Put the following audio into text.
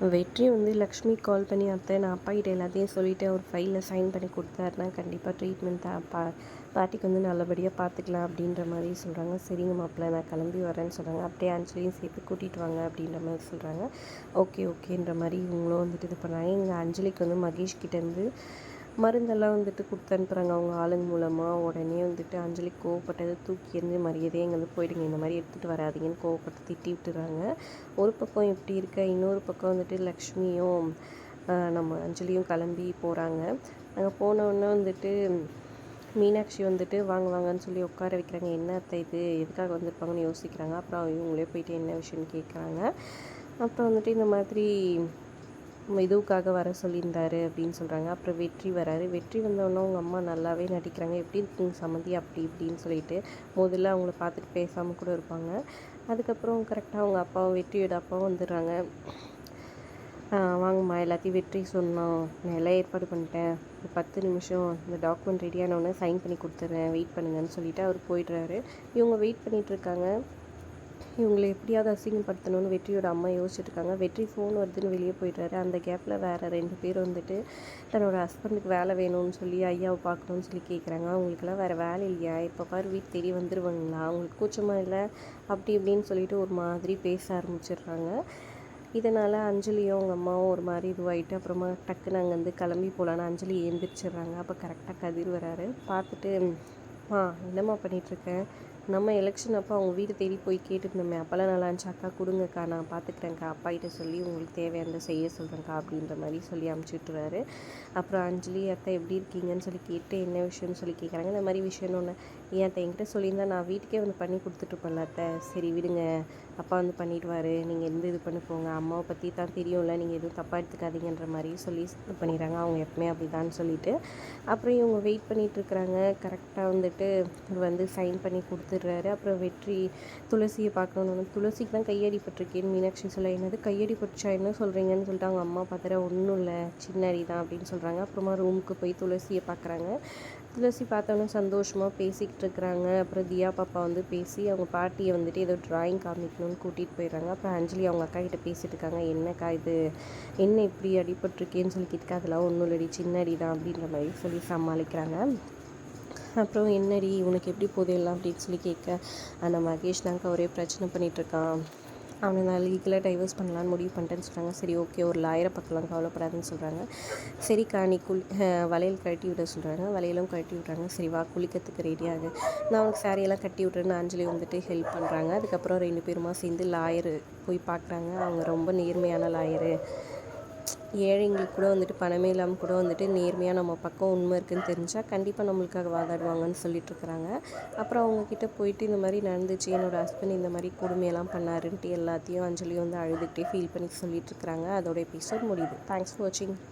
வெற்றி வந்து லக்ஷ்மிக்கு கால் பண்ணி, "அத்தை நான் அப்பாகிட்ட எல்லாத்தையும் சொல்லிவிட்டு ஒரு ஃபைலில் சைன் பண்ணி கொடுத்தாருன்னா கண்டிப்பாக ட்ரீட்மெண்ட் பாட்டிக்கு வந்து நல்லபடியாக பார்த்துக்கலாம்." அப்படின்ற மாதிரி சொல்கிறாங்க. "சரிங்க மாப்பிள்ளை, நான் கிளம்பி வரேன்னு" சொல்கிறாங்க. அப்படியே அஞ்சலியும் சேர்த்து கூட்டிகிட்டு வாங்க அப்படின்ற மாதிரி சொல்கிறாங்க. ஓகே ஓகேன்ற மாதிரி இவங்களும் வந்துட்டு இது பண்ணுறாங்க. இங்கே அஞ்சலிக்கு வந்து மகேஷ் கிட்டேருந்து மருந்தெல்லாம் வந்துட்டு கொடுத்து அனுப்புகிறாங்க அவங்க ஆளுங்க மூலமாக. உடனே வந்துட்டு அஞ்சலிக்கு கோவப்பட்டதை தூக்கி எறிஞ்சு மரியாதையே இங்கேருந்து போயிடுங்க, இந்த மாதிரி எடுத்துகிட்டு வராதிங்கன்னு கோவப்பட்டு திட்டி விட்டுறாங்க. ஒரு பக்கம் எப்படி இருக்க, இன்னொரு பக்கம் வந்துட்டு லக்ஷ்மியும் நம்ம அஞ்சலியும் கிளம்பி போகிறாங்க. அங்கே போனோடனே வந்துட்டு மீனாட்சி வந்துட்டு வாங்க வாங்கன்னு சொல்லி உட்கார வைக்கிறாங்க. என்ன அத்தை இது, எதுக்காக வந்திருப்பாங்கன்னு யோசிக்கிறாங்க. அப்புறம் இவங்களே போயிட்டு என்ன விஷயம்னு கேட்குறாங்க. அப்புறம் வந்துட்டு இந்த மாதிரி இதுவுக்காக வர சொல்லியிருந்தாரு அப்படின்னு சொல்கிறாங்க. அப்புறம் வெற்றி வராரு. வெற்றி வந்தோடனே அவங்க அம்மா நல்லாவே நடிக்கிறாங்க. எப்படி இருக்குங்க சம்மந்தி அப்படி இப்படின்னு சொல்லிட்டு முதல்ல அவங்கள பார்த்துட்டு பேசாமல் கூட இருப்பாங்க. அதுக்கப்புறம் கரெக்டாக அவங்க அப்பாவும் வெற்றியோட அப்பாவும் வந்துடுறாங்க. வாங்கம்மா, எல்லாத்தையும் வெற்றி சொன்னோம், நான் எல்லாம் ஏற்பாடு பண்ணிட்டேன், ஒரு 10 நிமிஷம் இந்த டாக்குமெண்ட் ரெடியானோடனே சைன் பண்ணி கொடுத்துட்றேன், வெயிட் பண்ணுங்கன்னு சொல்லிவிட்டு அவர் போயிடுறாரு. இவங்க வெயிட் பண்ணிகிட்ருக்காங்க. இவங்களை எப்படியாவது அசிங்கப்படுத்தணும்னு வெற்றியோட அம்மா யோசிச்சுட்ருக்காங்க. வெற்றி ஃபோன் வருதுன்னு வெளியே போயிடுறாரு. அந்த கேப்பில் வேறு 2 பேர் வந்துட்டு தன்னோட ஹஸ்பண்டுக்கு வேலை வேணும்னு சொல்லி ஐயாவை பார்க்கணுன்னு சொல்லி கேட்குறாங்க. அவங்களுக்குலாம் வேறு வேலை இல்லையா, இப்போ பாரு வீட்டு தேடி வந்துடுவாங்களா, அவங்களுக்கு கூச்சமாக இல்லை அப்படி இப்படின்னு சொல்லிட்டு ஒரு மாதிரி பேச ஆரம்பிச்சிடுறாங்க. இதனால் அஞ்சலியும் அவங்க அம்மாவும் ஒரு மாதிரி இதுவாகிட்டு அப்புறமா டக்குன்னு அங்கேருந்து கிளம்பி போகலான்னு அஞ்சலி எழுந்திரிச்சிடுறாங்க. அப்போ கரெக்டாக கதிர் வராரு. பார்த்துட்டு, என்னம்மா பண்ணிகிட்ருக்கேன், நம்ம எலெக்ஷன் அப்போ அவங்க வீடு தேடி போய் கேட்டுருந்தோமே, அப்போல்லாம் நல்லா இருந்துச்சு, அக்கா கொடுங்கக்கா நான் பார்த்துக்குறேன்க்கா, அப்பாகிட்ட சொல்லி உங்களுக்கு தேவையானதை செய்ய சொல்கிறேன்க்கா அப்படின்ற மாதிரி சொல்லி அமுச்சுட்டுறாரு. அப்புறம் அஞ்சலி, அத்தை எப்படி இருக்கீங்கன்னு சொல்லி கேட்டு என்ன விஷயம்னு சொல்லி கேட்குறாங்க. இந்த மாதிரி விஷயம்னு ஒன்று, ஏன் அத்தை என்கிட்ட சொல்லியிருந்தா நான் வீட்டுக்கே வந்து பண்ணி கொடுத்துட்ருப்பேன்ல அத்தை, சரி விடுங்க அப்பா வந்து பண்ணிவிடுவார், நீங்கள் இருந்து இது பண்ணி போங்க, அம்மாவை பற்றி தான் தெரியும்ல, நீங்கள் எதுவும் தப்பாக எடுத்துக்காதீங்கன்ற மாதிரி சொல்லி இது பண்ணிடுறாங்க. அவங்க எப்பவுமே அப்படி தான் சொல்லிவிட்டு அப்புறம் இவங்க வெயிட் பண்ணிகிட்ருக்குறாங்க. கரெக்டாக வந்துட்டு வந்து சைன் பண்ணி கொடுத்துட்றாரு. அப்புறம் வெற்றி துளசியை பார்க்கணுன்னு, துளசிக்கு தான் கையடிப்பட்டிருக்கேன்னு மீனாட்சி சொல்ல, என்னது கையடிப்பட்டுச்சா, என்ன சொல்கிறீங்கன்னு சொல்லிட்டு அவங்க அம்மா பார்த்துட்டு, ஒன்றும் இல்லை சின்ன அடி தான் அப்படின்னு சொல்கிறாங்க. அப்புறமா ரூமுக்கு போய் துளசியை பார்க்குறாங்க. துளசி பார்த்தோன்னே சந்தோஷமாக பேசிக்கிட்டு இருக்கிறாங்க. அப்புறம் தியா பாப்பா வந்து பேசி அவங்க பாட்டியை வந்துட்டு ஏதோ ட்ராயிங் காமிக்கணும்னு கூட்டிகிட்டு போயிடுறாங்க. அப்புறம் அஞ்சலி அவங்க அக்கா கிட்டே பேசிகிட்டு இருக்காங்க. என்னக்கா இது, என்ன இப்படி அடிபட்டிருக்கேன்னு சொல்லி கேட்க, அதெல்லாம் ஒன்றும் இல்லடி சின்ன அடி தான் அப்படின்ற மாதிரி சொல்லி சமாளிக்கிறாங்க. அப்புறம் என்னடி உனக்கு எப்படி போகுது எல்லாம் அப்படின்னு சொல்லி கேட்க, அந்த மகேஷ் தாங்க ஒரே பிரச்சனை பண்ணிகிட்ருக்கான், அவனை நான் லீகலாக டைவர்ஸ் பண்ணலான்னு முடிவு பண்ணிட்டேன்னு சொல்கிறாங்க. சரி ஓகே, ஒரு லாயரை பார்க்கலாம், கவலைப்படாதுன்னு சொல்கிறாங்க. சரிக்கா நீ வளையல் கழட்டி விட சொல்கிறாங்க. வளையலும் கழட்டி விட்றாங்க. சரி வா குளிக்கிறதுக்கு ரெடியாகு, நான் அவனுக்கு சாரியெல்லாம் கட்டி விட்றேன்னு அஞ்சலி வந்துட்டு ஹெல்ப் பண்ணுறாங்க. அதுக்கப்புறம் 2 பேருமா சேர்ந்து லாயரு போய் பார்க்குறாங்க. அவங்க ரொம்ப நேர்மையான லாயரு, ஏழைங்களுக்கு கூட வந்துட்டு பணமே இல்லாமல் கூட வந்துட்டு நேர்மையாக நம்ம பக்கம் உண்மை இருக்குதுன்னு தெரிஞ்சால் கண்டிப்பாக நம்மளுக்காக வாதாடுவாங்கன்னு சொல்லிட்டுருக்குறாங்க. அப்புறம் அவங்கக்கிட்ட போயிட்டு இந்த மாதிரி நடந்துச்சு, என்னோடய ஹஸ்பண்ட் இந்த மாதிரி கொடுமையெல்லாம் பண்ணாருன்ட்டு எல்லாத்தையும் அஞ்சலி வந்து அழுதுகிட்டே ஃபீல் பண்ணி சொல்லிட்டுருக்குறாங்க. அதோட எபிசோட் முடியுது. தேங்க்ஸ் ஃபார் வாட்சிங்.